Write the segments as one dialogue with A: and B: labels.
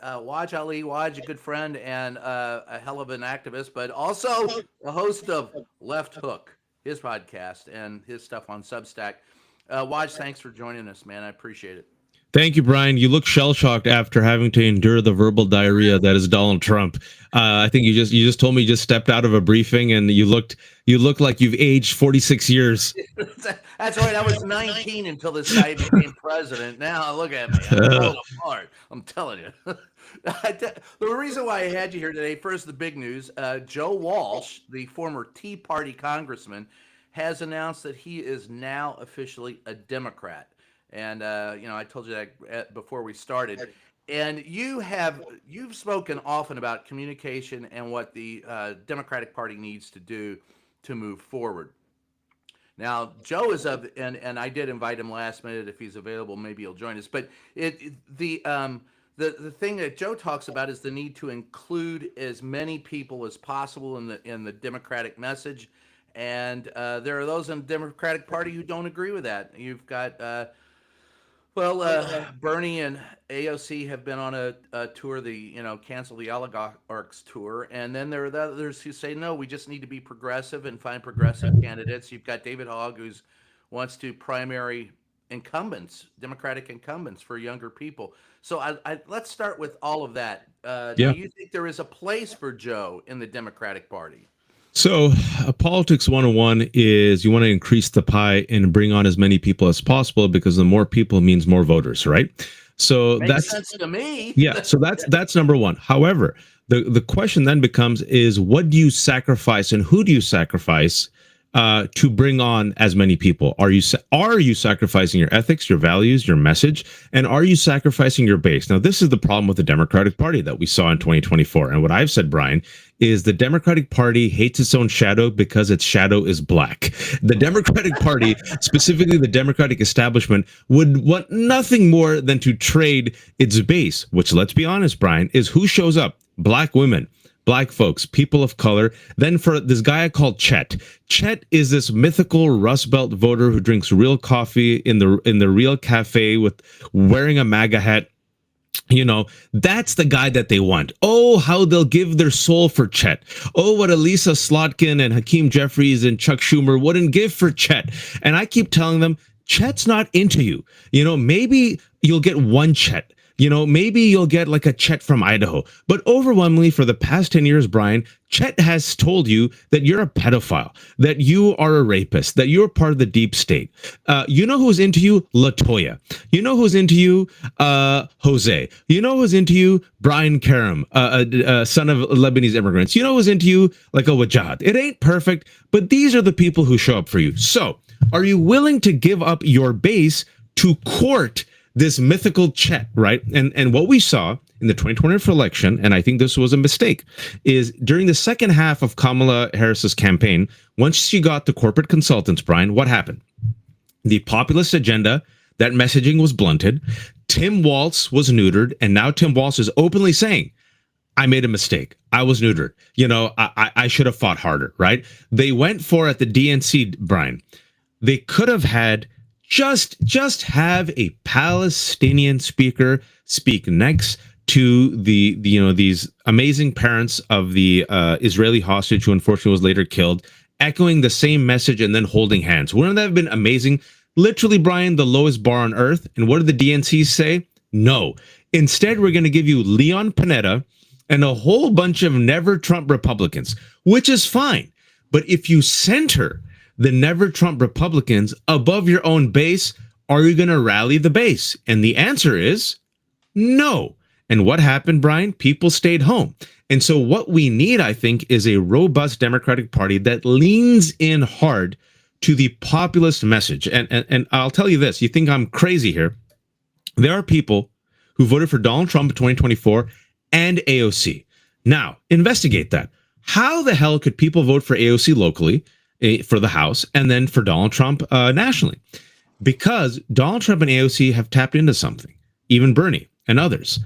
A: Waj Ali. Waj, a good friend and a hell of an activist, but also a host of Left Hook, his podcast and his stuff on Substack. Waj, thanks for joining us, man. I appreciate it.
B: Thank you, Brian. You look shell shocked after having to endure the verbal diarrhea that is Donald Trump. I think you just told me you just stepped out of a briefing and you look like you've aged 46 years.
A: That's right. I was 19 until this guy became president. Now look at me. I'm falling apart. I'm telling you. The reason why I had you here today, first, the big news. Joe Walsh, the former Tea Party congressman, has announced that he is now officially a Democrat. And I told you that before we started. And you've spoken often about communication and what the Democratic Party needs to do to move forward. Now, Joe is and I did invite him last minute. If he's available, maybe he'll join us. But the thing that Joe talks about is the need to include as many people as possible in the Democratic message. And there are those in the Democratic Party who don't agree with that. You've got Bernie and AOC have been on a tour, cancel the oligarchs tour. And then there are the others who say, no, we just need to be progressive and find progressive candidates. You've got David Hogg, who wants to primary incumbents, Democratic incumbents for younger people. So let's start with all of that. Do you think there is a place for Joe in the Democratic Party?
B: So, politics 101 is you want to increase the pie and bring on as many people as possible because the more people means more voters, right? So
A: Makes sense to me.
B: Yeah, so that's number one. However, the question then becomes is what do you sacrifice and who do you sacrifice to bring on as many people? Are you sacrificing your ethics, your values, your message, and are you sacrificing your base? Now, this is the problem with the Democratic Party that we saw in 2024. And what I've said, Brian, is the Democratic Party hates its own shadow because its shadow is black. The Democratic Party, specifically the Democratic establishment, would want nothing more than to trade its base, which, let's be honest, Brian, is who shows up? Black women. Black folks, people of color. Then for this guy I call Chet. Chet is this mythical Rust Belt voter who drinks real coffee in the real cafe with wearing a MAGA hat. That's the guy that they want. Oh, how they'll give their soul for Chet. Oh, what Elisa Slotkin and Hakeem Jeffries and Chuck Schumer wouldn't give for Chet. And I keep telling them, Chet's not into you. Maybe you'll get one Chet. Maybe you'll get like a Chet from Idaho. But overwhelmingly for the past 10 years, Brian, Chet has told you that you're a pedophile, that you are a rapist, that you're part of the deep state. You know who's into you? LaToya. You know who's into you? Jose. You know who's into you? Brian Karam, son of Lebanese immigrants. You know who's into you? Like a Wajad. It ain't perfect, but these are the people who show up for you. So are you willing to give up your base to court this mythical Chet, right? And what we saw in the 2024 election, and I think this was a mistake, is during the second half of Kamala Harris's campaign, once she got the corporate consultants, Brian, what happened? The populist agenda, that messaging was blunted. Tim Walz was neutered, and now Tim Walz is openly saying, I made a mistake. I was neutered. I should have fought harder, right? They went for, at the DNC, Brian, they could have had just have a Palestinian speaker speak next to these amazing parents of the Israeli hostage who unfortunately was later killed, echoing the same message and then holding hands. Wouldn't that have been amazing? Literally, Brian, the lowest bar on earth. And what did the DNC say? No. Instead, we're going to give you Leon Panetta and a whole bunch of Never Trump Republicans, which is fine. But if you center the Never Trump Republicans above your own base, are you going to rally the base? And the answer is no. And what happened, Brian? People stayed home. And so what we need, I think, is a robust Democratic Party that leans in hard to the populist message. And I'll tell you this, you think I'm crazy here. There are people who voted for Donald Trump in 2024 and AOC. Now, investigate that. How the hell could people vote for AOC locally, for the House, and then for Donald Trump nationally? Because Donald Trump and AOC have tapped into something, even Bernie and others.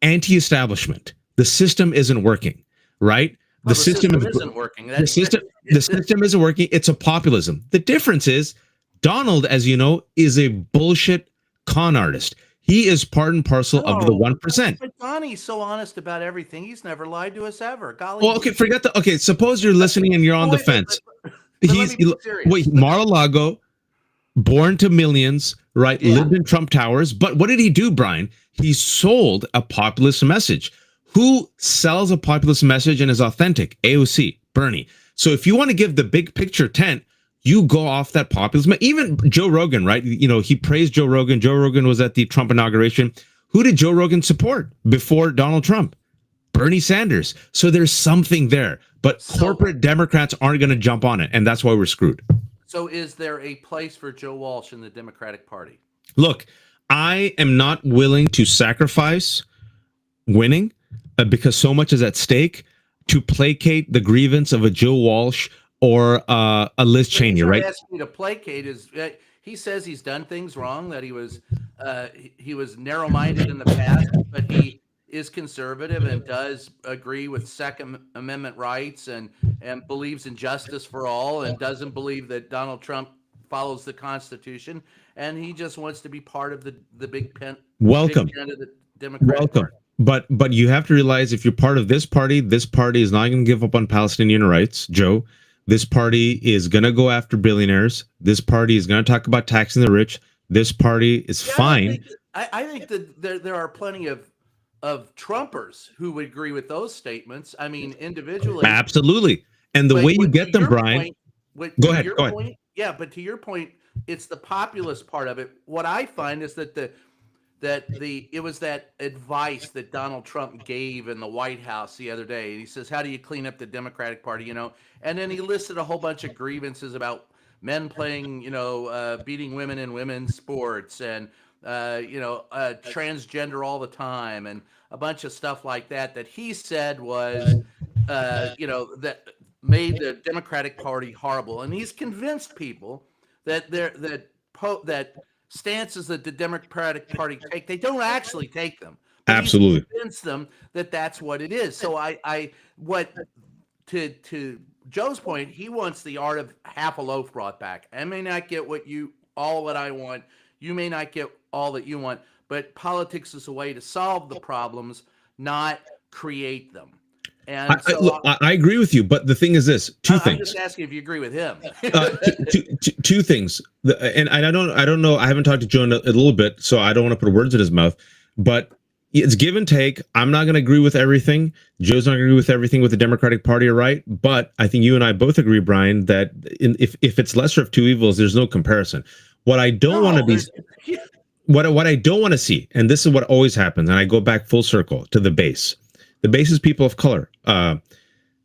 B: Anti-establishment. The system isn't working, right?
A: The system isn't working.
B: The system isn't working. It's a populism. The difference is Donald, as you know, is a bullshit con artist. He is part and parcel of the
A: No,
B: 1%.
A: but Donnie's so honest about everything. He's never lied to us ever. Golly.
B: Well, okay, forget the. Okay, suppose you're listening and you're on the
A: Wait,
B: fence.
A: but let me be serious.
B: Wait, Mar-a-Lago, born to millions, right?
A: Yeah.
B: Lived in Trump Towers. But what did he do, Brian? He sold a populist message. Who sells a populist message and is authentic? AOC, Bernie. So if you want to give the big picture tent, you go off that populism. Even Joe Rogan, right? You know, he praised Joe Rogan. Joe Rogan was at the Trump inauguration. Who did Joe Rogan support before Donald Trump? Bernie Sanders. So there's something there. But corporate Democrats aren't going to jump on it. And that's why we're screwed.
A: So is there a place for Joe Walsh in the Democratic Party?
B: Look, I am not willing to sacrifice winning because so much is at stake to placate the grievance of a Joe Walsh or a Liz Cheney, right?
A: Asking me to placate is he says he's done things wrong, that he was narrow-minded in the past, but he is conservative and does agree with Second Amendment rights and believes in justice for all and doesn't believe that Donald Trump follows the Constitution, and he just wants to be part of the big pen.
B: Welcome.
A: Big tent of the Democratic Party.
B: But you have to realize if you're part of this party is not going to give up on Palestinian rights, Joe. This party is going to go after billionaires. This party is going to talk about taxing the rich. This party is fine.
A: I think that there are plenty of Trumpers who would agree with those statements. I mean, individually.
B: Absolutely. And the way you get them, Brian. Go ahead.
A: Yeah, but to your point, it's the populist part of it. What I find is that it was that advice that Donald Trump gave in the White House the other day. And he says, how do you clean up the Democratic Party? You know, and then he listed a whole bunch of grievances about men playing, beating women in women's sports and, transgender all the time and a bunch of stuff like that he said was, that made the Democratic Party horrible. And he's convinced people that that stances that the Democratic Party take, they don't actually take them.
B: Absolutely.
A: He's convinced them that that's what it is. So to Joe's point, he wants the art of half a loaf brought back. I may not get all what I want. You may not get all that you want, but politics is a way to solve the problems, not create them. And
B: I agree with you, but the thing is this: two things.
A: I'm just asking if you agree with him.
B: Two things, and I don't know. I haven't talked to Joe in a little bit, so I don't want to put words in his mouth. But it's give and take. I'm not going to agree with everything. Joe's not going to agree with everything with the Democratic Party, right? But I think you and I both agree, Brian, that if it's lesser of two evils, there's no comparison. What I don't want to be, what I don't want to see, and this is what always happens, and I go back full circle to the base. The base is people of color.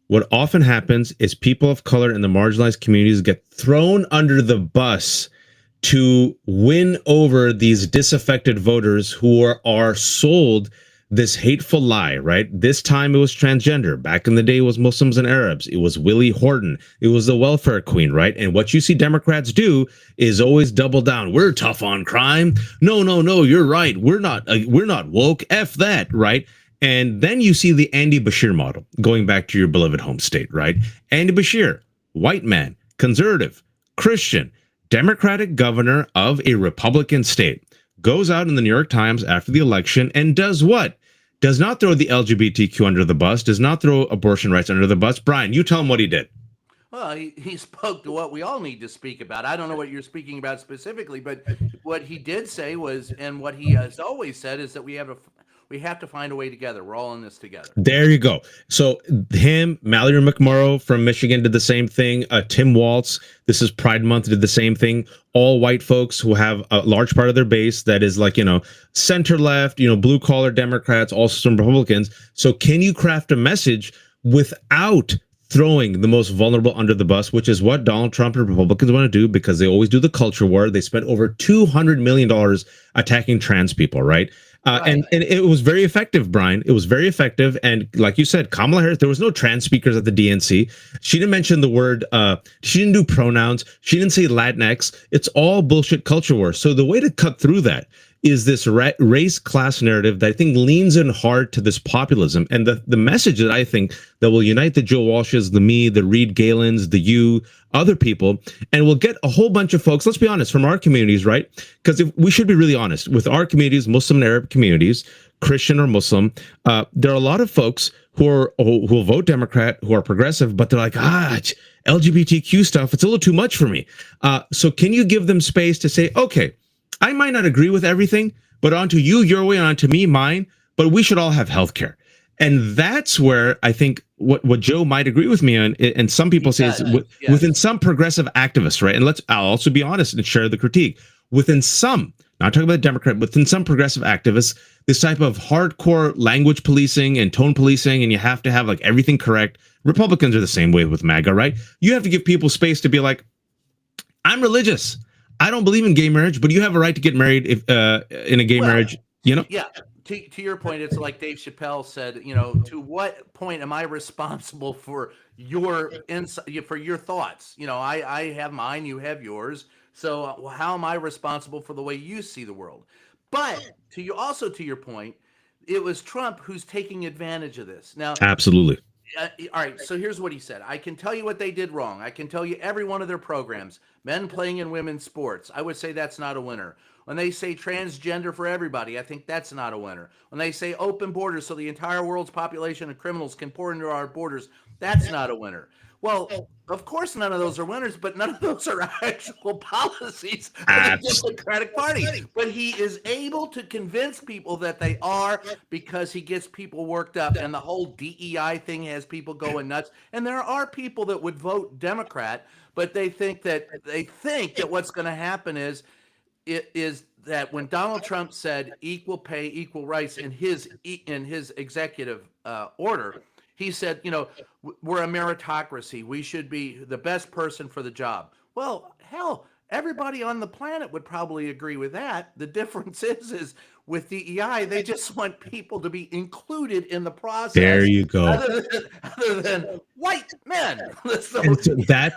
B: What often happens is people of color in the marginalized communities get thrown under the bus to win over these disaffected voters who are sold this hateful lie, right? This time it was transgender. Back in the day, it was Muslims and Arabs. It was Willie Horton. It was the welfare queen, right? And what you see Democrats do is always double down. We're tough on crime. No, you're right. We're not woke. F that, right? And then you see the Andy Beshear model, going back to your beloved home state, right? Andy Beshear, white man, conservative, Christian, Democratic governor of a Republican state, goes out in the New York Times after the election and does what? Does not throw the LGBTQ under the bus, does not throw abortion rights under the bus. Brian, you tell him what he did.
A: Well, he spoke to what we all need to speak about. I don't know what you're speaking about specifically, but what he did say was, and what he has always said, is that we have to find a way together. We're all in this together.
B: There you go. So him, Mallory McMorrow from Michigan did the same thing. Tim Walz, this is Pride Month, did the same thing. All white folks who have a large part of their base that is like, center left, blue collar Democrats, also some Republicans. So can you craft a message without throwing the most vulnerable under the bus, which is what Donald Trump and Republicans want to do because they always do the culture war. They spent over $200 million attacking trans people, right? And it was very effective, Brian. It was very effective. And like you said, Kamala Harris, there was no trans speakers at the DNC. She didn't mention the word, she didn't do pronouns. She didn't say Latinx. It's all bullshit culture war. So the way to cut through that is this race class narrative that I think leans in hard to this populism. And the message that I think that will unite the Joe Walshes, the me, the Reed Galens, the you, other people, and we'll get a whole bunch of folks, let's be honest, from our communities, right? Because if we should be really honest with our communities, Muslim and Arab communities, Christian or Muslim, there are a lot of folks who will vote Democrat, who are progressive, but they're like, LGBTQ stuff, it's a little too much for me. So can you give them space to say, okay, I might not agree with everything, but onto you, your way, and onto me, mine, but we should all have health care. And that's where I think what Joe might agree with me on, and some people say is within some progressive activists, right? And I'll also be honest and share the critique. Within some, not talking about the Democrat, within some progressive activists, this type of hardcore language policing and tone policing, and you have to have like everything correct. Republicans are the same way with MAGA, right? You have to give people space to be like, I'm religious. I don't believe in gay marriage, but you have a right to get married if in a gay marriage, you know?
A: Yeah. To your point, it's like Dave Chappelle said, to what point am I responsible for your for your thoughts? I have mine, you have yours. So how am I responsible for the way you see the world? But to your point, it was Trump who's taking advantage of this. Now,
B: absolutely.
A: All right, so here's what he said. I can tell you what they did wrong. I can tell you every one of their programs, men playing in women's sports. I would say that's not a winner. When they say transgender for everybody, I think that's not a winner. When they say open borders so the entire world's population of criminals can pour into our borders, that's not a winner. Well, of course, none of those are winners, but none of those are actual policies of the Democratic Party. But he is able to convince people that they are because he gets people worked up, and the whole DEI thing has people going nuts. And there are people that would vote Democrat, but they think that what's going to happen is that when Donald Trump said equal pay, equal rights in his executive order, he said, we're a meritocracy. We should be the best person for the job. Well, hell, everybody on the planet would probably agree with that. The difference is with DEI, they just want people to be included in the process.
B: There you go.
A: Other than white men. So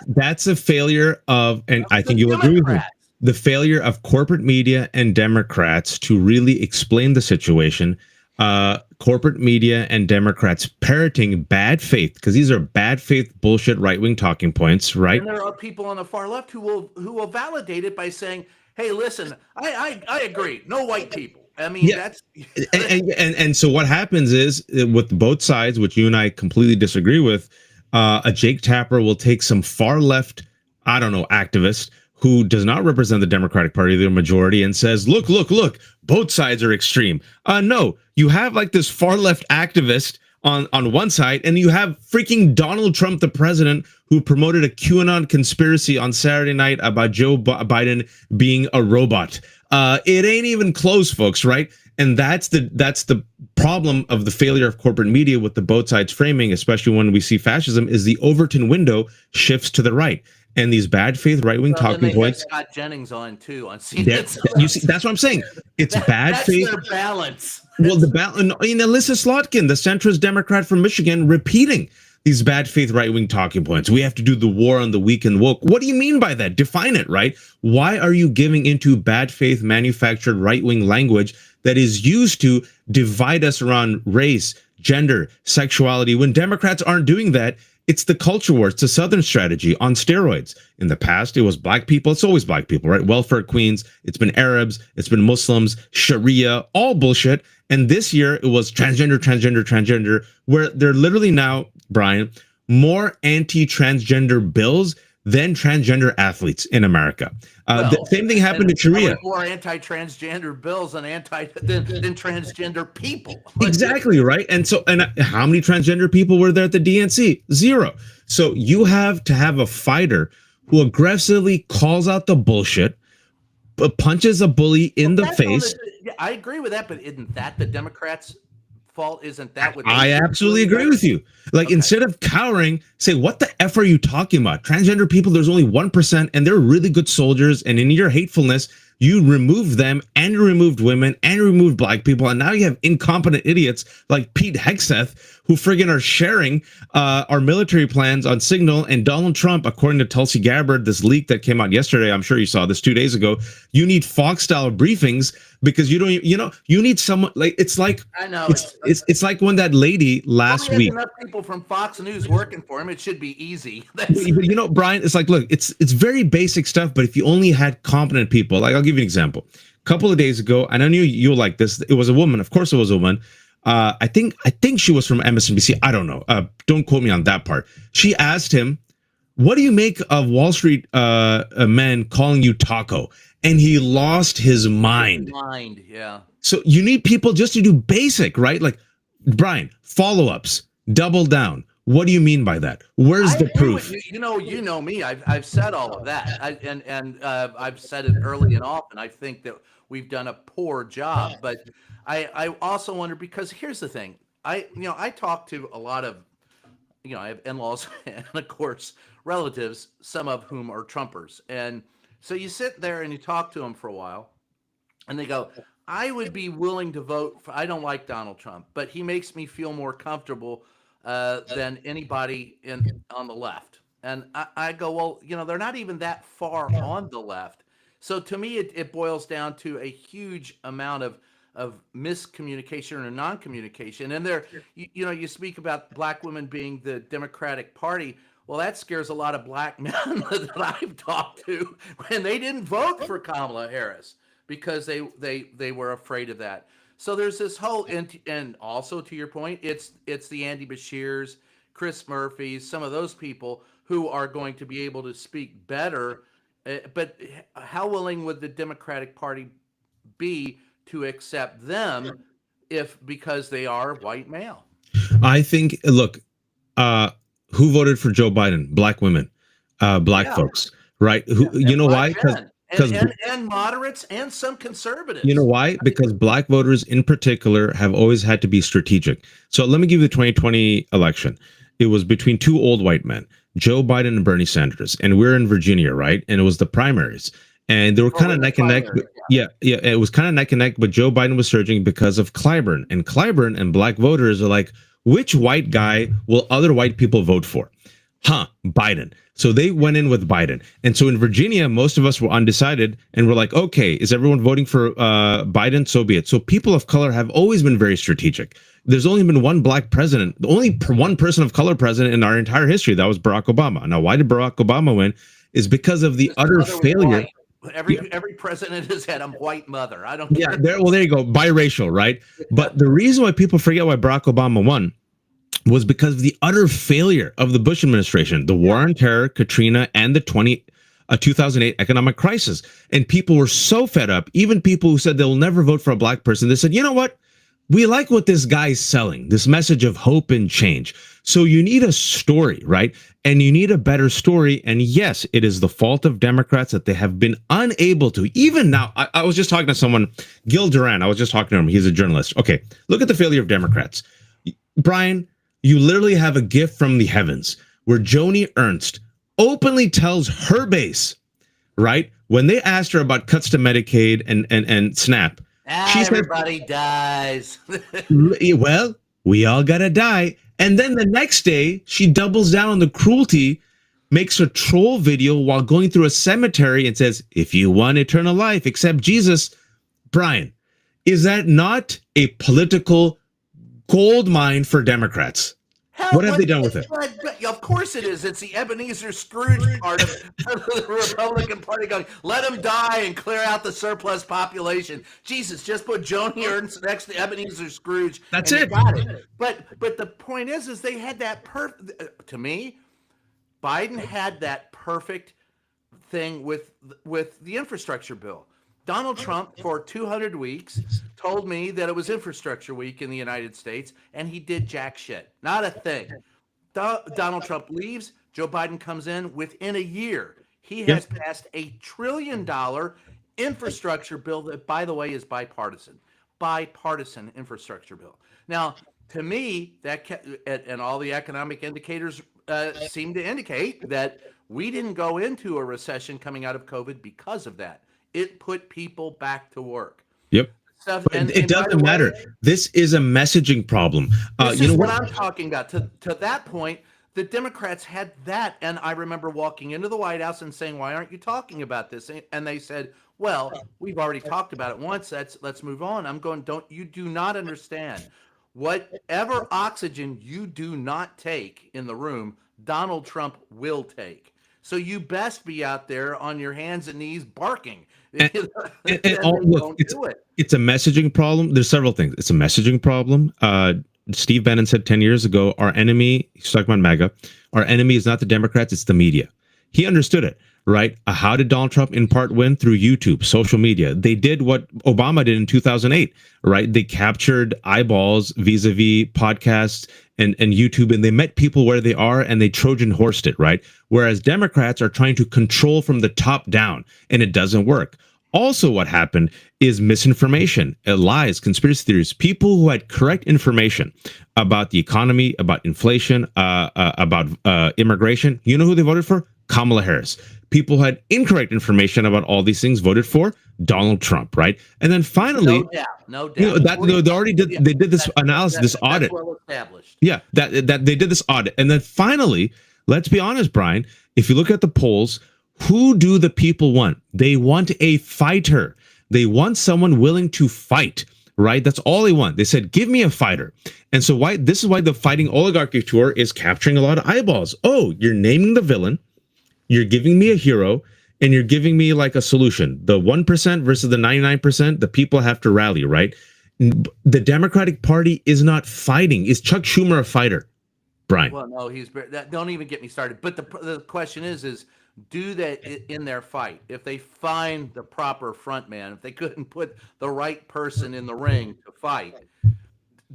B: that's a failure of, and I think you'll agree with me, the failure of corporate media and Democrats to really explain the situation. Corporate media and Democrats parroting bad faith, because these are bad faith bullshit right-wing talking points, right?
A: And there are people on the far left who will validate it by saying, hey, listen, I agree. No white people. I mean, that's
B: and so what happens is with both sides, which you and I completely disagree with, a Jake Tapper will take some far left, I don't know, activist who does not represent the Democratic Party, the majority, and says, look, both sides are extreme. No, you have like this far left activist on one side, and you have freaking Donald Trump, the president, who promoted a QAnon conspiracy on Saturday night about Joe Biden being a robot. It ain't even close, folks, right? And that's the problem of the failure of corporate media with the both sides framing, especially when we see fascism, is the Overton window shifts to the right. And these bad faith right-wing talking points.
A: Scott Jennings on too on CNN.
B: You see, that's what I'm saying. It's bad faith.
A: That's their balance.
B: Well, the balance. Alyssa Slotkin, the centrist Democrat from Michigan, repeating these bad faith right-wing talking points. We have to do the war on the weak and woke. What do you mean by that? Define it, right? Why are you giving into bad faith manufactured right-wing language that is used to divide us around race, gender, sexuality, when Democrats aren't doing that? It's the culture war. It's the Southern strategy on steroids. In the past, it was black people. It's always black people, right? Welfare queens. It's been Arabs. It's been Muslims, Sharia, all bullshit. And this year, it was transgender, where they're literally now, Brian, more anti-transgender bills than transgender athletes in America. The same thing happened in Sharia.
A: More anti-transgender bills than transgender people.
B: Exactly, right? And how many transgender people were there at the DNC? 0. So you have to have a fighter who aggressively calls out the bullshit, but punches a bully in the face.
A: I agree with that, but isn't that the Democrats' fault? Isn't that what
B: I absolutely agree with you? Like, instead of cowering, say, what the F are you talking about? Transgender people, there's only 1%, and they're really good soldiers. And in your hatefulness, you removed them, and you removed women, and you removed black people. And now you have incompetent idiots like Pete Hegseth, who friggin' are sharing our military plans on Signal. And Donald Trump, according to Tulsi Gabbard, this leak that came out yesterday, I'm sure you saw this 2 days ago, you need Fox-style briefings because you don't, you need someone like, it's like,
A: I know
B: it's like when that lady last
A: he has
B: week.
A: enough people from Fox News working for him. It should be easy.
B: But Brian, it's like, look, it's very basic stuff. But if you only had competent people, like I'll give you an example. A couple of days ago, and I knew you'll like this. It was a woman. Of course, it was a woman. I think she was from MSNBC. I don't know. Don't quote me on that part. She asked him, "What do you make of Wall Street men calling you taco?" And he lost his mind.
A: Yeah.
B: So you need people just to do basic, right? Like, Brian, follow-ups, double down. What do you mean by that? Where's the proof?
A: You know me. I've said all of that, I've said it early and often. I think that we've done a poor job, but I also wonder, because here's the thing. I talk to a lot of, I have in-laws and of course relatives, some of whom are Trumpers, and so you sit there and you talk to them for a while, and they go, I would be willing to vote for, I don't like Donald Trump, but he makes me feel more comfortable than anybody on the left. And I go, well, they're not even that far on the left. So to me, it boils down to a huge amount of miscommunication or non-communication. And you speak about black women being the Democratic Party. Well, that scares a lot of black men that I've talked to, when they didn't vote for Kamala Harris because they were afraid of that. So there's this whole, and also to your point, it's the Andy Bashirs, Chris Murphys, some of those people who are going to be able to speak better. But how willing would the Democratic Party be to accept them because they are white male?
B: I think, look, who voted for Joe Biden? Black women, black folks, right? Who, why?
A: And moderates and some conservatives.
B: You know why? Because black voters in particular have always had to be strategic. So let me give you the 2020 election. It was between two old white men, Joe Biden and Bernie Sanders, and we're in Virginia, right? And it was the primaries, and they were kind of neck and neck. Yeah, it was kind of neck and neck, but Joe Biden was surging because of Clyburn, and black voters are like, which white guy will other white people vote for? Biden. So they went in with Biden. And so in Virginia, most of us were undecided, and we're like, okay, is everyone voting for Biden? So be it. So people of color have always been very strategic. There's only been one black president, only one person of color president in our entire history. That was Barack Obama. Now, why did Barack Obama win? Is because of the utter failure.
A: Every president has had a white mother. I don't care.
B: There you go. Biracial, right? But the reason why people forget why Barack Obama won was because of the utter failure of the Bush administration, the war on terror, Katrina, and the 2008 economic crisis. And people were so fed up, even people who said they'll never vote for a black person, they said, you know what? We like what this guy's selling, this message of hope and change. So you need a story, right? And you need a better story. And yes, it is the fault of Democrats that they have been unable to. Even now, I was just talking to someone, Gil Duran. I was just talking to him. He's a journalist. Okay, look at the failure of Democrats. Brian, you literally have a gift from the heavens where Joni Ernst openly tells her base, right? When they asked her about cuts to Medicaid and SNAP, she said,
A: everybody dies.
B: Well, we all gotta die. And then the next day, she doubles down on the cruelty, makes a troll video while going through a cemetery and says, if you want eternal life, accept Jesus. Brian, is that not a political gold mine for Democrats? What have they done with it?
A: Of course it is. It's the Ebenezer Scrooge part of the Republican Party going, let them die and clear out the surplus population. Jesus, just put Joni Ernst next to Ebenezer Scrooge.
B: That's it.
A: Got it. But the point is they had that perfect, to me, Biden had that perfect thing with the infrastructure bill. Donald Trump, for 200 weeks, told me that it was infrastructure week in the United States, and he did jack shit. Not a thing. Donald Trump leaves. Joe Biden comes in. Within a year, he has passed $1 trillion infrastructure bill that, by the way, is bipartisan. Bipartisan infrastructure bill. Now, to me, that and all the economic indicators seem to indicate that we didn't go into a recession coming out of COVID because of that. It put people back to work.
B: Yep. It doesn't matter. This is a messaging problem.
A: This is what I'm talking about. To that point, the Democrats had that. And I remember walking into the White House and saying, why aren't you talking about this? And they said, well, we've already talked about it once. Let's move on. I'm going, don't you do not understand. Whatever oxygen you do not take in the room, Donald Trump will take. So you best be out there on your hands and knees barking.
B: And, and look,
A: Don't do it.
B: it's a messaging problem. There's several things. It's a messaging problem. Steve Bannon said 10 years ago, our enemy, he's talking about MAGA, our enemy is not the Democrats, it's the media. He understood it, right? How did Donald Trump in part win? Through YouTube, social media. They did what Obama did in 2008, right? They captured eyeballs vis-a-vis podcasts and YouTube, and they met people where they are and they Trojan horsed it, right? Whereas Democrats are trying to control from the top down, and it doesn't work. Also, what happened is misinformation, lies, conspiracy theories. People who had correct information about the economy, about inflation, about immigration. You know who they voted for? Kamala Harris. People who had incorrect information about all these things voted for Donald Trump, right? And then finally,
A: no doubt.
B: You know, they already did. They did this analysis, this audit.
A: That's well established.
B: Yeah, that they did this audit, and then finally, let's be honest, Brian. If you look at the polls, who do the people want? They want a fighter. They want someone willing to fight, right? That's all they want. They said, give me a fighter. And so this is why the fighting oligarchy tour is capturing a lot of eyeballs. Oh, you're naming the villain. You're giving me a hero, and you're giving me like a solution. The 1% versus the 99%, the people have to rally, right? The Democratic Party is not fighting. Is Chuck Schumer a fighter, Brian?
A: Well, no, don't even get me started. But the question is do they, in their fight, if they find the proper front man, if they couldn't put the right person in the ring to fight,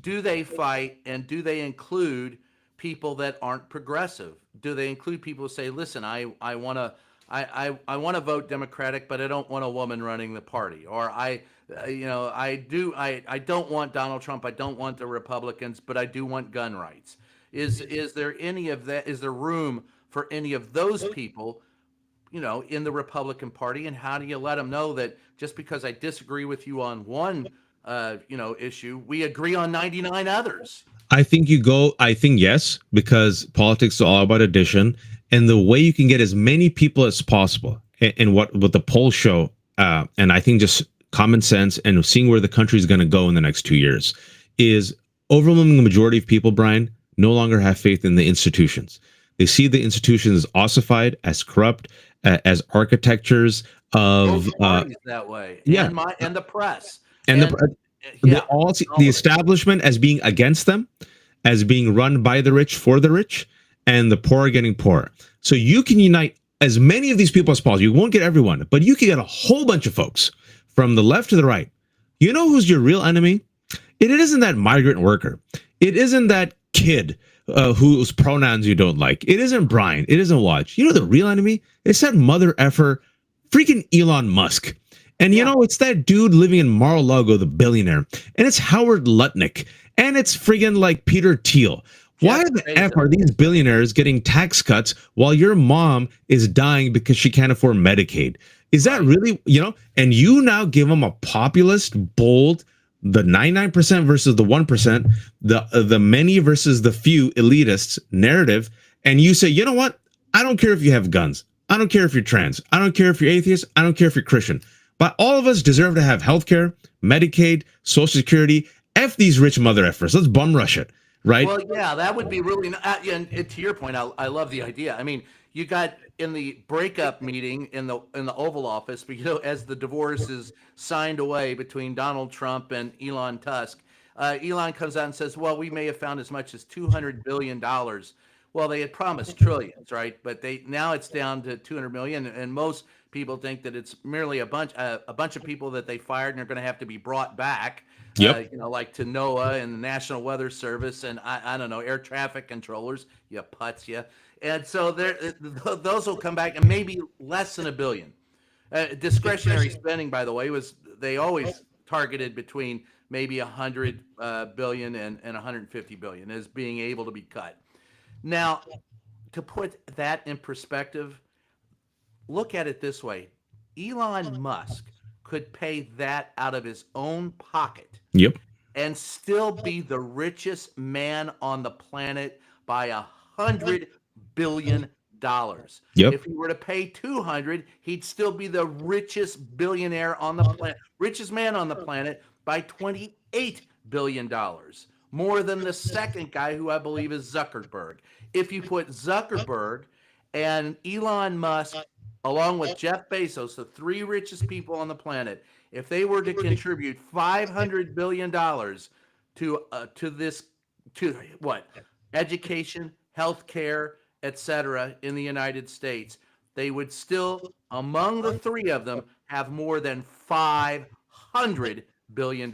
A: do they fight, and do they include people that aren't progressive? Do they include people who say, listen, I want to vote Democratic, but I don't want a woman running the party, or I don't want Donald Trump, I don't want the Republicans, but I do want gun rights. Is there any of that? Is there room for any of those people, in the Republican Party? And how do you let them know that just because I disagree with you on one, issue, we agree on 99 others?
B: I think yes, because politics is all about addition, and the way you can get as many people as possible, and what the polls show, and I think just common sense and seeing where the country is going to go in the next 2 years, is overwhelming majority of people, Brian, no longer have faith in the institutions. They see the institutions as ossified, as corrupt, as architectures of
A: that way.
B: Yeah,
A: and the press
B: and they all see the establishment as being against them, as being run by the rich for the rich, and the poor are getting poorer. So you can unite as many of these people as possible. You won't get everyone, but you can get a whole bunch of folks from the left to the right. You know who's your real enemy? It isn't that migrant worker. It isn't that kid whose pronouns you don't like. It isn't Brian. It isn't Watch. You know the real enemy? It's that mother effer, freaking Elon Musk. And it's that dude living in Mar-a-Lago, the billionaire. And it's Howard Lutnick. And it's friggin' like Peter Thiel. Why the F are these billionaires getting tax cuts while your mom is dying because she can't afford Medicaid? Is that really, and you now give them a populist, bold, the 99% versus the 1%, the many versus the few elitists narrative, and you say, you know what? I don't care if you have guns. I don't care if you're trans. I don't care if you're atheist. I don't care if you're Christian. But all of us deserve to have healthcare, Medicaid, Social Security. F these rich mother effers. Let's bum rush it, right?
A: Well, yeah, that would be really. And to your point, I love the idea. I mean, you got in the breakup meeting in the Oval Office, as the divorce is signed away between Donald Trump and Elon Musk, Elon comes out and says, "Well, we may have found as much as $200 billion." Well, they had promised trillions, right? But now it's down to 200 million, and most people think that it's merely a bunch of people that they fired and are going to have to be brought back.
B: Yep.
A: Like to NOAA and the National Weather Service and I don't know, air traffic controllers, you putz, yeah. And so those will come back, and maybe less than $1 billion. Discretionary spending, by the way, they always targeted between maybe 100 billion and 150 billion as being able to be cut. Now, to put that in perspective, look at it this way: Elon Musk could pay that out of his own pocket.
B: Yep.
A: And still be the richest man on the planet by $100 billion.
B: Yep.
A: If he were to pay 200, he'd still be the richest billionaire on the planet, richest man on the planet by $28 billion, more than the second guy, who I believe is Zuckerberg. If you put Zuckerberg and Elon Musk along with Jeff Bezos, the three richest people on the planet, if they were to contribute $500 billion to this, to what, education, healthcare, etc., in the United States, they would still, among the three of them, have more than $500 billion.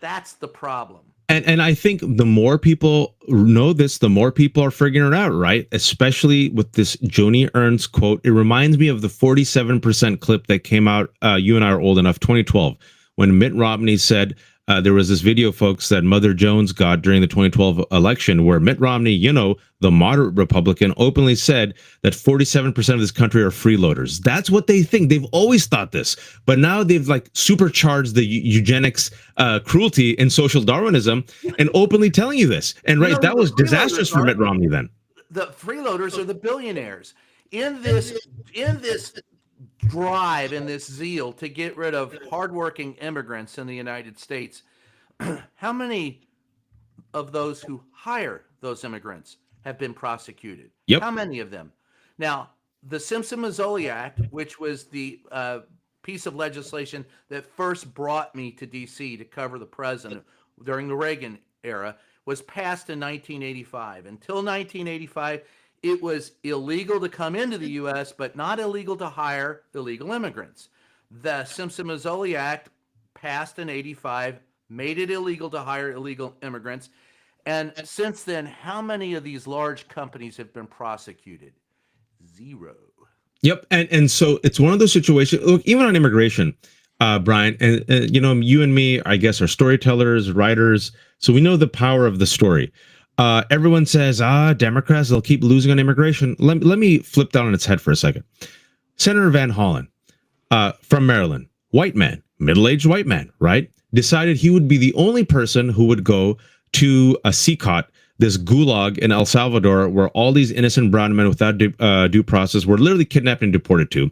A: That's the problem.
B: And I think the more people know this, the more people are figuring it out, right? Especially with this Joni Ernst quote. It reminds me of the 47% clip that came out, you and I are old enough, 2012, when Mitt Romney said, there was this video, folks, that Mother Jones got during the 2012 election where Mitt Romney, you know, the moderate Republican, openly said that 47% of this country are freeloaders. That's what they think. They've always thought this. But now they've like supercharged the eugenics cruelty and social Darwinism and openly telling you this. And right, that was disastrous for Mitt Romney then.
A: The freeloaders are the billionaires. In this drive and this zeal to get rid of hardworking immigrants in the United States, how many of those who hire those immigrants have been prosecuted?
B: Yep.
A: How many of them? Now, the Simpson-Mazzoli Act, which was the piece of legislation that first brought me to D.C. to cover the president during the Reagan era, was passed in 1985. Until 1985, it was illegal to come into the U.S., but not illegal to hire illegal immigrants. The Simpson-Mazzoli Act passed in 85, made it illegal to hire illegal immigrants. And since then, how many of these large companies have been prosecuted? Zero.
B: Yep. And so it's one of those situations, look, even on immigration, Brian, and you know, you and me, I guess, are storytellers, writers. So we know the power of the story. Everyone says, Democrats, they'll keep losing on immigration. Let me flip that on its head for a second. Senator Van Hollen, from Maryland, white man, middle-aged white man, right? Decided he would be the only person who would go to a CCOT, this gulag in El Salvador, where all these innocent brown men without due process were literally kidnapped and deported to,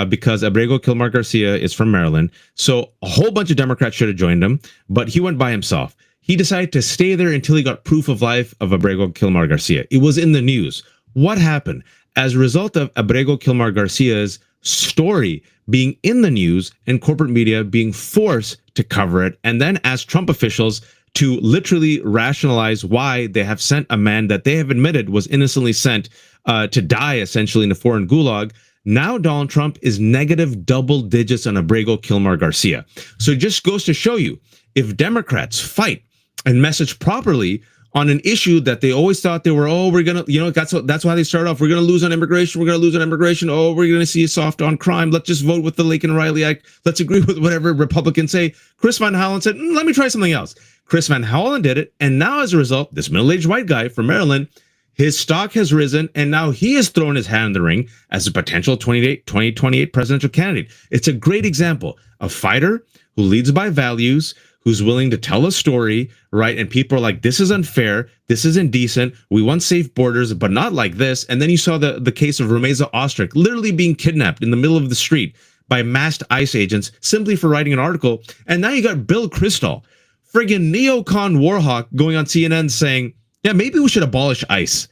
B: because Abrego Kilmar Garcia is from Maryland. So a whole bunch of Democrats should have joined him, but he went by himself. He decided to stay there until he got proof of life of Abrego Kilmar Garcia. It was in the news. What happened? As a result of Abrego Kilmar Garcia's story being in the news and corporate media being forced to cover it, and then as Trump officials to literally rationalize why they have sent a man that they have admitted was innocently sent to die essentially in a foreign gulag, now Donald Trump is negative double digits on Abrego Kilmar Garcia. So it just goes to show you, if Democrats fight and message properly on an issue that they always thought they were, we're gonna, you know, that's why they start off, we're gonna lose on immigration, we're gonna see soft on crime, let's just vote with the Laken Riley Act, let's agree with whatever Republicans say. Chris Van Hollen said, let me try something else. Chris Van Hollen did it, and now as a result, this middle-aged white guy from Maryland, his stock has risen, and now he has thrown his hat in the ring as a potential 2028 presidential candidate. It's a great example. A fighter who leads by values, who's willing to tell a story, right? And people are like, this is unfair, this is indecent, we want safe borders, but not like this. And then you saw the case of Rumeza Ostrich literally being kidnapped in the middle of the street by masked ICE agents simply for writing an article. And now you got Bill Kristol, friggin' neocon warhawk, going on CNN saying, yeah, maybe we should abolish ICE.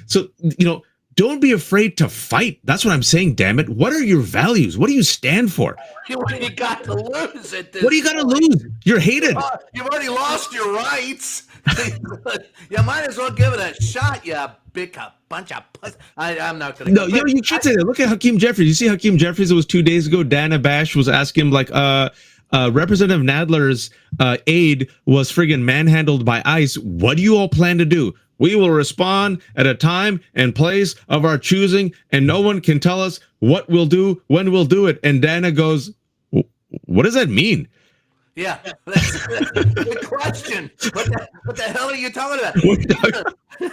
B: So, you know, don't be afraid to fight. That's what I'm saying, damn it. What are your values? What do you stand for?
A: What do you got to lose at this?
B: What do you got to lose? You're hated.
A: You've already lost your rights. You might as well give it a shot, you big bunch of puss. I'm not going to
B: go. No, you should say that. Look at Hakeem Jeffries. You see Hakeem Jeffries, it was 2 days ago, Dana Bash was asking him, like, Representative Nadler's aide was friggin' manhandled by ICE. What do you all plan to do? We will respond at a time and place of our choosing, and no one can tell us what we'll do, when we'll do it. And Dana goes, what does that mean?
A: Yeah, that's good question. What the hell are you talking about?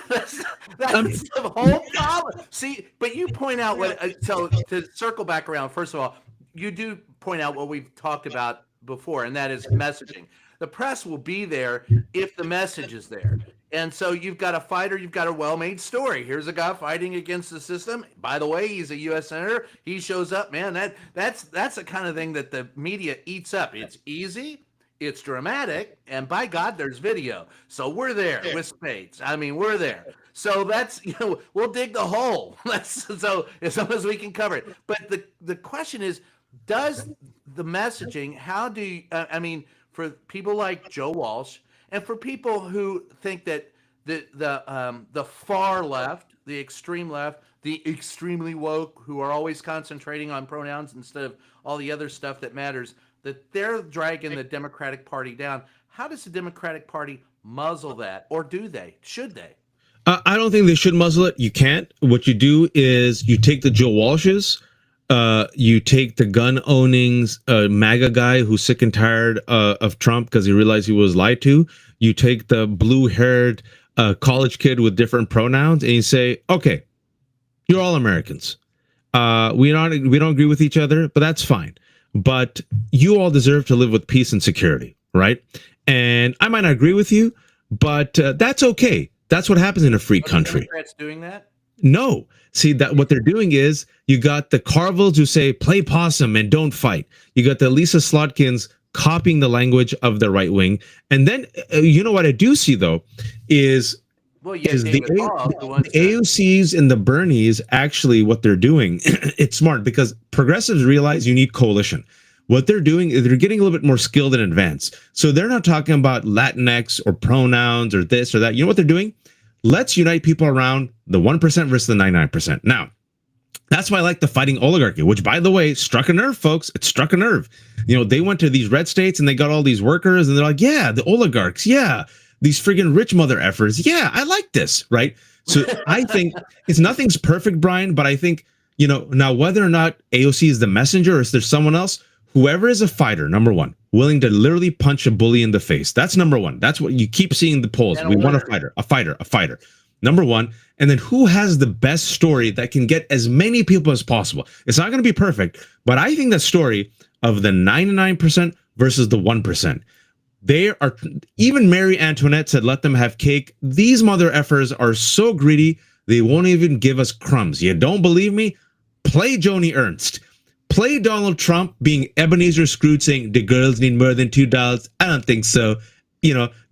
A: That's the whole problem. See, but you point out what, so to circle back around, first of all, you do point out what we've talked about before, and that is messaging. The press will be there if the message is there. And so you've got a fighter, you've got a well-made story. Here's a guy fighting against the system. By the way, he's a U.S. senator. He shows up, man. That's the kind of thing that the media eats up. It's easy, it's dramatic, and by God, there's video. So we're there with spades. I mean, we're there. So that's we'll dig the hole. So as long as we can cover it. But the question is, does the messaging? How do you? I mean, for people like Joe Walsh. And for people who think that the far left, the extreme left, the extremely woke, who are always concentrating on pronouns instead of all the other stuff that matters, that they're dragging the Democratic Party down. How does the Democratic Party muzzle that, or do they? Should they?
B: I don't think they should muzzle it. You can't. What you do is you take the Joe Walshes, you take the gun owning MAGA guy who's sick and tired of Trump because he realized he was lied to. You take the blue haired college kid with different pronouns and you say, okay, you're all Americans. We don't agree with each other, but that's fine. But you all deserve to live with peace and security, right? And I might not agree with you, but that's okay. That's what happens in a free country.
A: Democrats doing that?
B: No. See, that what they're doing is you got the Carvils who say play possum and don't fight. You got the Lisa Slotkins copying the language of the right wing. And then you know what I do see though is the AOCs and the Bernies actually what they're doing. It's smart because progressives realize you need coalition. What they're doing is they're getting a little bit more skilled in advance. So they're not talking about Latinx or pronouns or this or that. You know what they're doing? Let's unite people around the 1% versus the 99%. Now, that's why I like the fighting oligarchy, which, by the way, struck a nerve, folks. It struck a nerve. They went to these red states and they got all these workers and they're like, yeah, the oligarchs. Yeah, these friggin' rich mother effers. Yeah, I like this, right? So I think nothing's perfect, Brian, but I think, now whether or not AOC is the messenger or is there someone else, whoever is a fighter, number one, willing to literally punch a bully in the face. That's number one. That's what you keep seeing in the polls. We want a fighter. Number one. And then who has the best story that can get as many people as possible? It's not going to be perfect, but I think the story of the 99% versus the 1%. They are, even Mary Antoinette said, let them have cake. These mother effers are so greedy, they won't even give us crumbs. You don't believe me? Play Joni Ernst. Play Donald Trump being Ebenezer Scrooge saying, the girls need more than $2. I don't think so.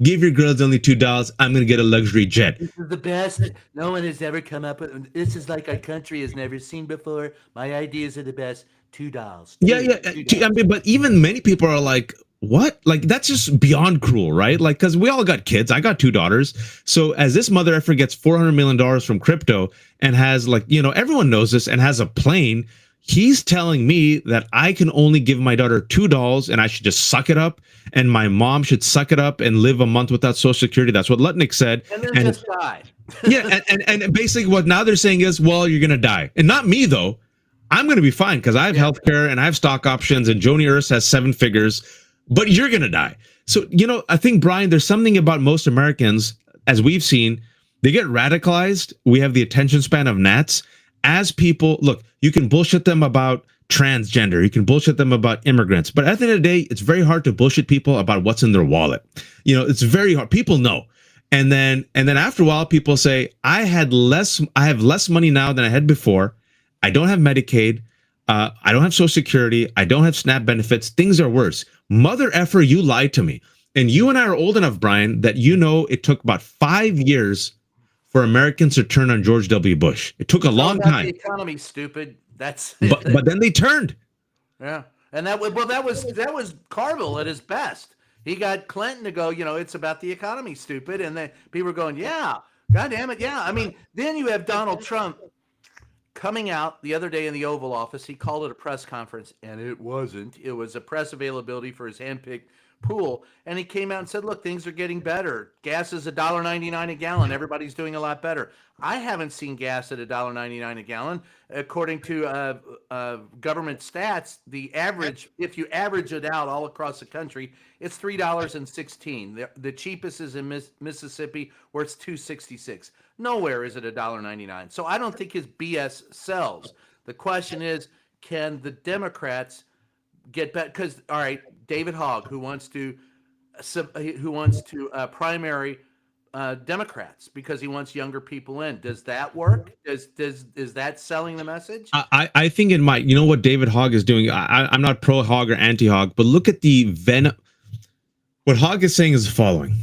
B: Give your girls only $2. I'm going to get a luxury jet.
A: This is the best. No one has ever come up with. This is like our country has never seen before. My ideas are the best. $2.
B: Yeah. I mean, but even many people are like, what? Like, that's just beyond cruel, right? Like, because we all got kids. I got 2 daughters. So as this mother effer gets $400 million from crypto and has everyone knows this and has a plane, he's telling me that I can only give my daughter $2 and I should just suck it up. And my mom should suck it up and live a month without Social Security. That's what Lutnick said.
A: And then just die.
B: Yeah. And basically what now they're saying is, well, you're going to die. And not me, though. I'm going to be fine because I have healthcare and I have stock options and Joni Ernst has 7 figures. But you're going to die. So, I think, Brian, there's something about most Americans, as we've seen, they get radicalized. We have the attention span of gnats. As people, look, you can bullshit them about transgender. You can bullshit them about immigrants. But at the end of the day, it's very hard to bullshit people about what's in their wallet. It's very hard. People know. And then after a while, people say, I have less money now than I had before. I don't have Medicaid. I don't have Social Security. I don't have SNAP benefits. Things are worse. Mother effer, you lied to me. And you and I are old enough, Brian, that it took about 5 years for Americans to turn on George W. Bush. It took a long time.
A: The economy, stupid. That's
B: but then they turned.
A: Yeah, and that was Carville at his best. He got Clinton to go, it's about the economy, stupid, and then people were going, yeah, God damn it, yeah. I mean, then you have Donald Trump coming out the other day in the Oval Office. He called it a press conference, and it wasn't. It was a press availability for his handpicked pool, and he came out and said, look, things are getting better. Gas is $1.99 a gallon. Everybody's doing a lot better. I haven't seen gas at $1.99 a gallon. According to government stats, the average, if you average it out all across the country, it's $3.16. The cheapest is in Mississippi, where it's $2.66. Nowhere is it $1.99. So I don't think his BS sells. The question is, can the Democrats get back? Because, all right, David Hogg, who wants to primary Democrats because he wants younger people in. Does that work? Is that selling the message?
B: I think it might. You know what David Hogg is doing? I'm not pro Hogg or anti Hogg, but look at the What Hogg is saying is the following.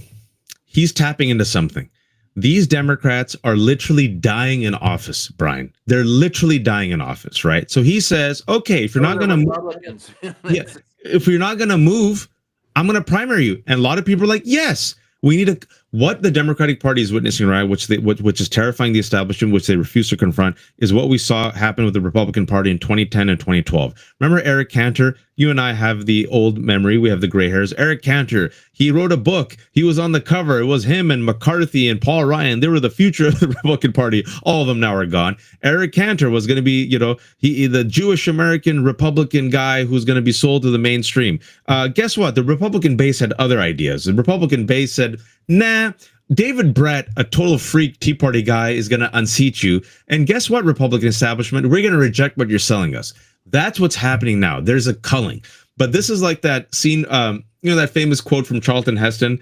B: He's tapping into something. These Democrats are literally dying in office, Brian. They're literally dying in office, right? So he says, okay, if you're not going to, yeah, if you're not going to move, I'm going to primary you. And a lot of people are like, yes, we need a. What the Democratic Party is witnessing, right, which is terrifying the establishment, which they refuse to confront, is what we saw happen with the Republican Party in 2010 and 2012. Remember Eric Cantor? You and I have the old memory. We have the gray hairs. Eric Cantor, he wrote a book. He was on the cover. It was him and McCarthy and Paul Ryan. They were the future of the Republican Party. All of them now are gone. Eric Cantor was going to be, the Jewish American Republican guy who's going to be sold to the mainstream. Guess what? The Republican base had other ideas. The Republican base said, nah, David Brett, a total freak Tea Party guy, is going to unseat you. And guess what, Republican establishment? We're going to reject what you're selling us. That's what's happening now. There's a culling. But this is like that scene, that famous quote from Charlton Heston,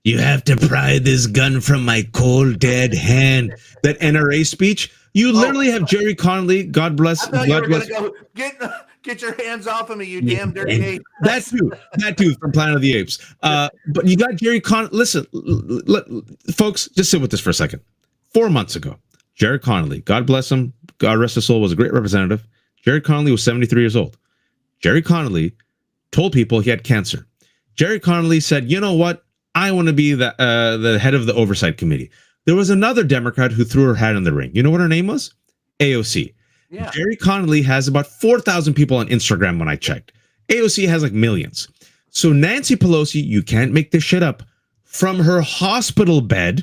B: you have to pry this gun from my cold, dead hand. That NRA speech. You literally have Jerry Connolly, God bless.
A: I thought you were going to go, get your hands off of me, you damn dirty ape.
B: That too, from Planet of the Apes. But you got Jerry Connolly. Listen, folks, just sit with this for a second. 4 months ago, Jerry Connolly, God bless him, God rest his soul, was a great representative. Jerry Connolly was 73 years old. Jerry Connolly told people he had cancer. Jerry Connolly said, you know what? I want to be the head of the oversight committee. There was another Democrat who threw her hat in the ring. You know what her name was? AOC. Yeah. Jerry Connolly has about 4,000 people on Instagram when I checked. AOC has like millions. So Nancy Pelosi, you can't make this shit up, from her hospital bed,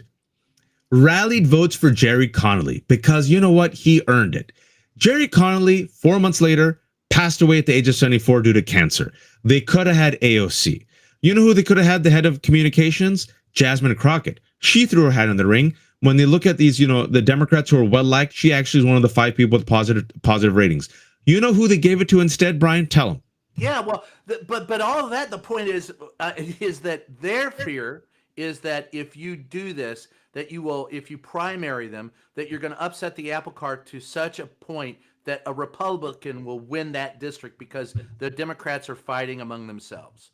B: rallied votes for Jerry Connolly because you know what? He earned it. Jerry Connolly, 4 months later, passed away at the age of 74 due to cancer. They could have had AOC. You know who they could have had the head of communications? Jasmine Crockett. She threw her hat in the ring. When they look at these, the Democrats who are well-liked, she actually is one of the 5 people with positive ratings. You know who they gave it to instead, Brian? Tell them.
A: Yeah, well, but all of that, the point is that their fear is that if you do this, that you will, if you primary them, that you're going to upset the apple cart to such a point that a Republican will win that district because the Democrats are fighting among themselves.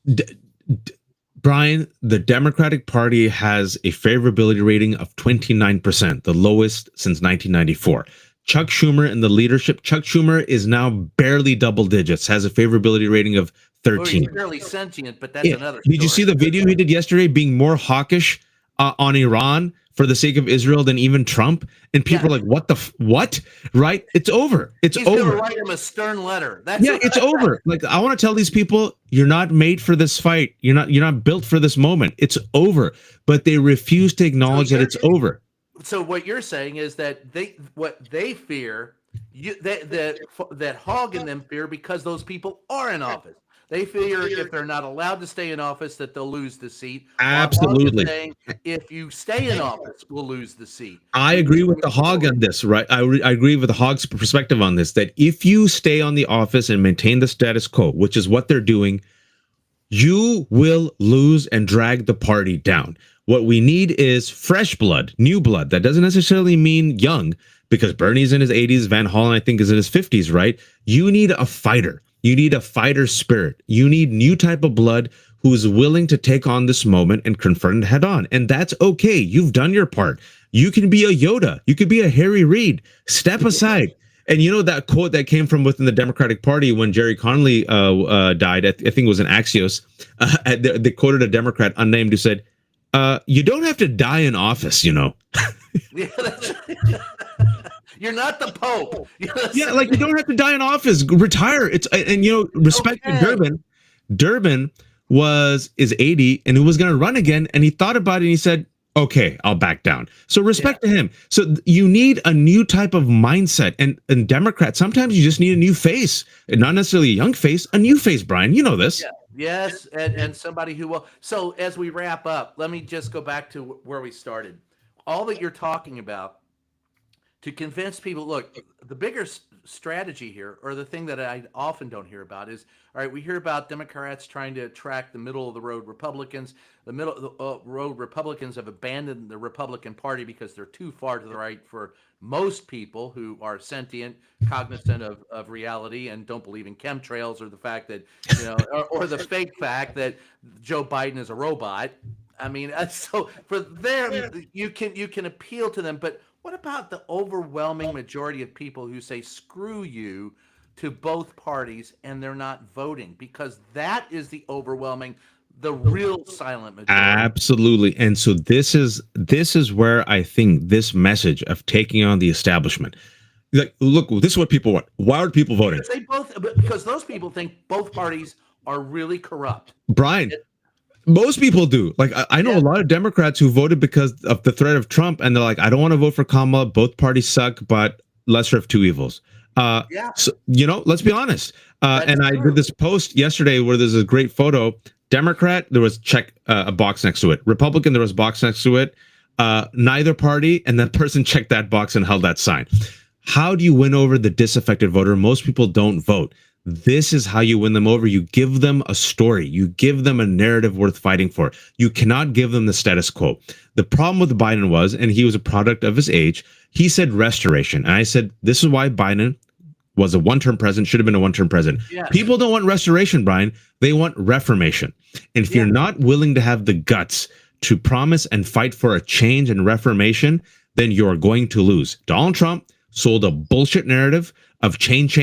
B: Brian, the Democratic Party has a favorability rating of 29%, the lowest since 1994. Chuck Schumer and the leadership, Chuck Schumer is now barely double digits, has a favorability rating of 13.
A: He's barely sentient, but that's another story.
B: Did you see the video he did yesterday being more hawkish on Iran for the sake of Israel than even Trump? And people are like, what? Right? It's over. He's over.
A: He's going to write him a stern letter.
B: It's over. Like, I want to tell these people, you're not made for this fight. You're not built for this moment. It's over. But they refuse to acknowledge that it's over.
A: So what you're saying is that what they fear, that Hogg and them fear because those people are in office. They fear if they're not allowed to stay in office that they'll lose the seat.
B: Absolutely.
A: Saying if you stay in office, we'll lose the seat.
B: I agree with the Hogg on this, right? I agree with the Hogg's perspective on this, that if you stay on the office and maintain the status quo, which is what they're doing, you will lose and drag the party down. What we need is fresh blood, new blood. That doesn't necessarily mean young, because Bernie's in his 80s, Van Hollen, I think, is in his 50s, right? You need a fighter. You need a fighter spirit. You need new type of blood who's willing to take on this moment and confront it head on. And that's okay. You've done your part. You can be a Yoda. You could be a Harry Reid. Step aside. And you know that quote that came from within the Democratic Party when Jerry Connolly died, I think it was in Axios, they quoted a Democrat unnamed who said, you don't have to die in office,
A: Yeah, that's right. You're not the Pope.
B: Yeah, like you don't have to die in office. Retire. Respect to Durbin. Durbin is 80 and he was going to run again, and he thought about it and he said, "Okay, I'll back down." So respect to him. So you need a new type of mindset, and Democrats sometimes you just need a new face, and not necessarily a young face, a new face. Brian, you know this.
A: Yeah. Yes, and somebody who will. So as we wrap up, let me just go back to where we started. All that you're talking about to convince people, look, the bigger strategy here, or the thing that I often don't hear about, is all right. We hear about Democrats trying to attract the middle of the road Republicans. The middle of the road Republicans have abandoned the Republican Party because they're too far to the right for most people who are sentient, cognizant of reality, and don't believe in chemtrails, or the fact that or the fake fact that Joe Biden is a robot. I mean, so for them, you can appeal to them, but what about the overwhelming majority of people who say screw you to both parties and they're not voting? Because that is the real silent majority.
B: Absolutely. And so this is where I think this message of taking on the establishment, like, look, this is what people want. Why are people voting?
A: Because those people think both parties are really corrupt.
B: Brian, most people do. Like, I know a lot of Democrats who voted because of the threat of Trump, and they're like, I don't want to vote for Kamala. Both parties suck, but lesser of two evils. So, let's be honest. And I did this post yesterday where there's a great photo. Democrat, there was check a box next to it. Republican, there was a box next to it. Neither party, and that person checked that box and held that sign. How do you win over the disaffected voter? Most people don't vote. This is how you win them over. You give them a story. You give them a narrative worth fighting for. You cannot give them the status quo. The problem with Biden was, and he was a product of his age, he said restoration. And I said, this is why Biden was a one-term president, should have been a one-term president. Yes. People don't want restoration, Brian. They want reformation. And if you're not willing to have the guts to promise and fight for a change and reformation, then you're going to lose. Donald Trump sold a bullshit narrative of change.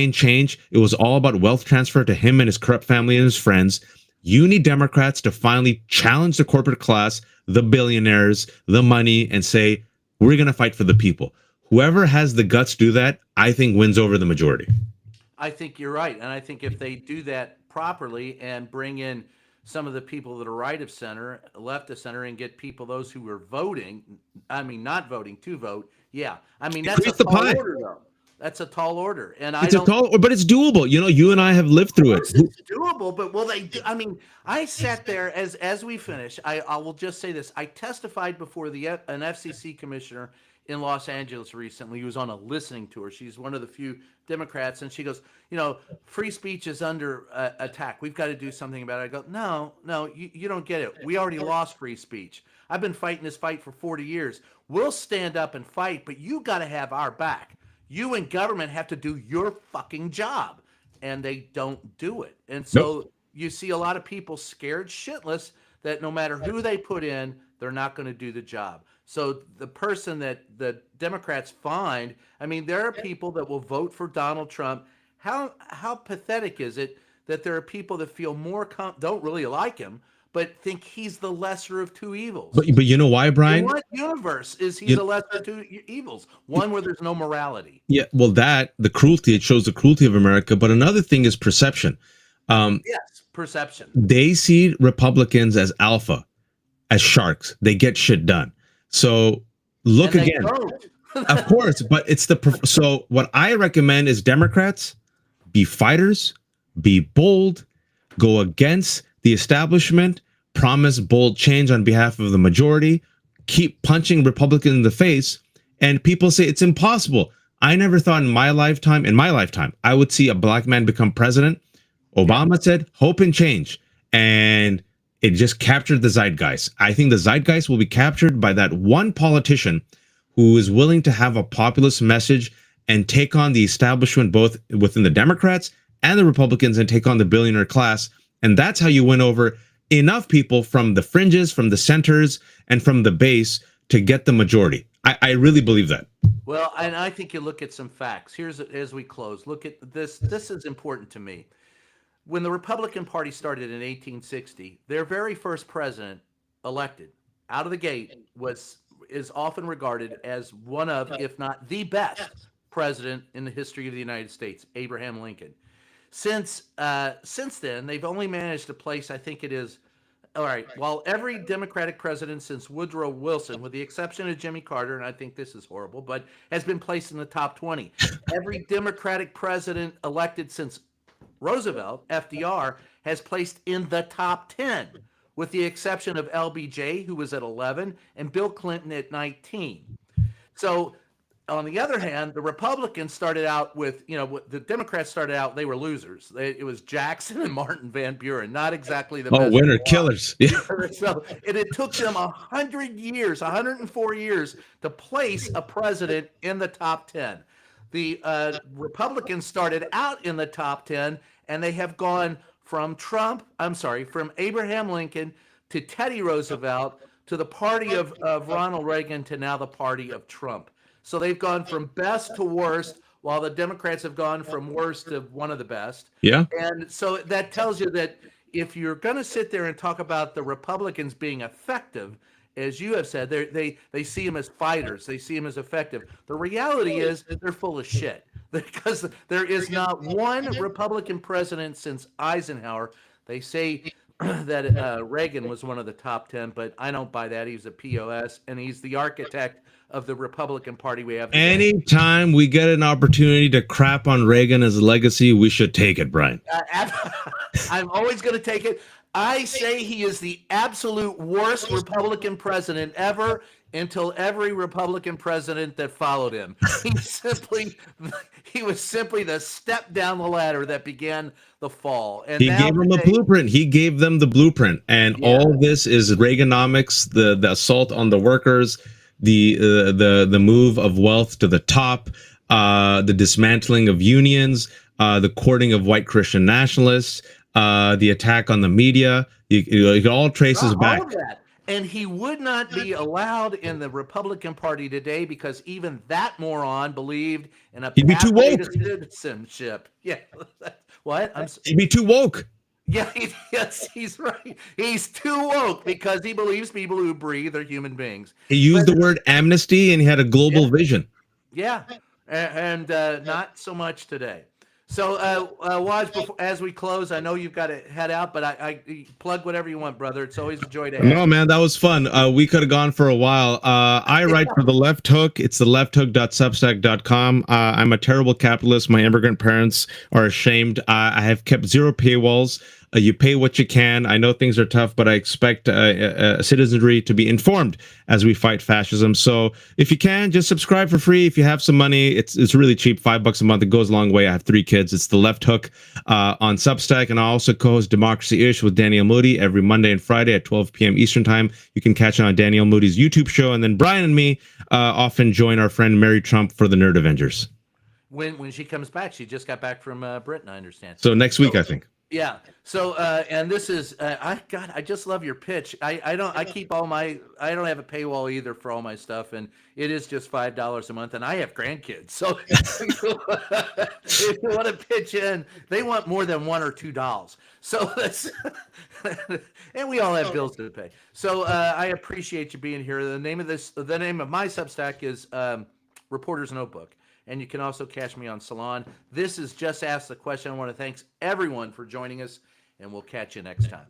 B: It was all about wealth transfer to him and his corrupt family and his friends. You need Democrats to finally challenge the corporate class, the billionaires, the money, and say, we're going to fight for the people. Whoever has the guts to do that, I think wins over the majority.
A: I think you're right. And I think if they do that properly and bring in some of the people that are right of center, left of center, and get those who are voting, not voting to vote. Yeah. That's a tall order, though. That's a tall order, and but
B: it's doable. You and I have lived through it.
A: It's doable, but will they do? I sat there as we finish. I will just say this: I testified before an FCC commissioner in Los Angeles recently, who was on a listening tour. She's one of the few Democrats, and she goes, free speech is under attack. We've got to do something about it. I go, no, you don't get it. We already lost free speech. I've been fighting this fight for 40 years. We'll stand up and fight, but you got to have our back. You and government have to do your fucking job, and they don't do it. And so you see a lot of people scared shitless that no matter who they put in, they're not going to do the job. So the person that the Democrats find, there are people that will vote for Donald Trump. How pathetic is it that there are people that feel don't really like him, but think he's the lesser of two evils?
B: But you know why, Brian?
A: In what universe is he the lesser of two evils? One where there's no morality.
B: Yeah, well, the cruelty, it shows the cruelty of America. But another thing is perception.
A: Yes, perception.
B: They see Republicans as alpha, as sharks. They get shit done. So look again. Of course, but it's so what I recommend is Democrats be fighters, be bold, go against the establishment, promise bold change on behalf of the majority, keep punching Republicans in the face. And people say it's impossible. I never thought in my lifetime, I would see a black man become president. Obama said hope and change. And it just captured the zeitgeist. I think the zeitgeist will be captured by that one politician who is willing to have a populist message and take on the establishment, both within the Democrats and the Republicans, and take on the billionaire class. And that's how you win over enough people from the fringes, from the centers, and from the base to get the majority. I really believe that.
A: Well, and I think you look at some facts. Here's, as we close, look at this. This is important to me. When the Republican Party started in 1860, their very first president elected out of the gate is often regarded as one of, if not the best president in the history of the United States, Abraham Lincoln. Since then, they've only managed to place, I think it is, all right, while every Democratic president since Woodrow Wilson, with the exception of Jimmy Carter, and I think this is horrible, but has been placed in the top 20. Every Democratic president elected since Roosevelt, FDR, has placed in the top 10, with the exception of LBJ, who was at 11, and Bill Clinton at 19. So on the other hand, the Republicans started out with, the Democrats started out, they were losers. It was Jackson and Martin Van Buren, not exactly the
B: Oh,
A: best.
B: winner killers. Yeah.
A: So it took them 100 years, 104 years to place a president in the top 10. The Republicans started out in the top 10, and they have gone from from Abraham Lincoln to Teddy Roosevelt to the party of Ronald Reagan to now the party of Trump. So they've gone from best to worst, while the Democrats have gone from worst to one of the best.
B: Yeah.
A: And so that tells you that if you're going to sit there and talk about the Republicans being effective, as you have said, they see them as fighters. They see them as effective. The reality is they're full of shit, because there is not one Republican president since Eisenhower. They say that Reagan was one of the top 10, but I don't buy that. He's a POS, and he's the architect of the Republican Party we have today.
B: Anytime we get an opportunity to crap on Reagan as a legacy, we should take it, Brian.
A: I'm always going to take it. I say he is the absolute worst Republican president ever, until every Republican president that followed him. He was simply the step down the ladder that began the fall. And
B: he gave them a blueprint. He gave them the blueprint, and all this is Reaganomics, the assault on the workers, the move of wealth to the top, the dismantling of unions, the courting of white Christian nationalists, the attack on the media. You can all trace his back.
A: All of that. And he would not be allowed in the Republican Party today, because even that moron believed in a
B: He'd be too woke.
A: to citizenship. Yeah. What?
B: He'd be too woke.
A: Yeah, yes, he's right. He's too woke because he believes people who breathe are human beings.
B: He used the word amnesty, and he had a global vision.
A: Yeah, and not so much today. So, Waj, as we close, I know you've got to head out, but I plug whatever you want, brother. It's always a joy to have you.
B: No, man, that was fun. We could have gone for a while. I write for The Left Hook. It's thelefthook.substack.com. I'm a terrible capitalist. My immigrant parents are ashamed. I have kept 0 paywalls. You pay what you can. I know things are tough, but I expect citizenry to be informed as we fight fascism. So if you can, just subscribe for free. If you have some money, it's really cheap, $5 a month. It goes a long way. I have 3 kids. It's The Left Hook on Substack, and I also co-host Democracy-ish with Daniel Moody every Monday and Friday at 12 p.m. Eastern Time. You can catch it on Daniel Moody's YouTube show, and then Brian and me often join our friend Mary Trump for the Nerd Avengers.
A: When she comes back, she just got back from Britain, I understand.
B: So next week, I think.
A: Yeah. So, and this is, I just love your pitch. I don't have a paywall either for all my stuff, and it is just $5 a month, and I have grandkids. So if you want to pitch in, they want more than $1 or $2. So that's, and we all have bills to pay. So I appreciate you being here. The name of my Substack is Reporter's Notebook. And you can also catch me on Salon. This is Just Ask the Question. I want to thank everyone for joining us, and we'll catch you next time.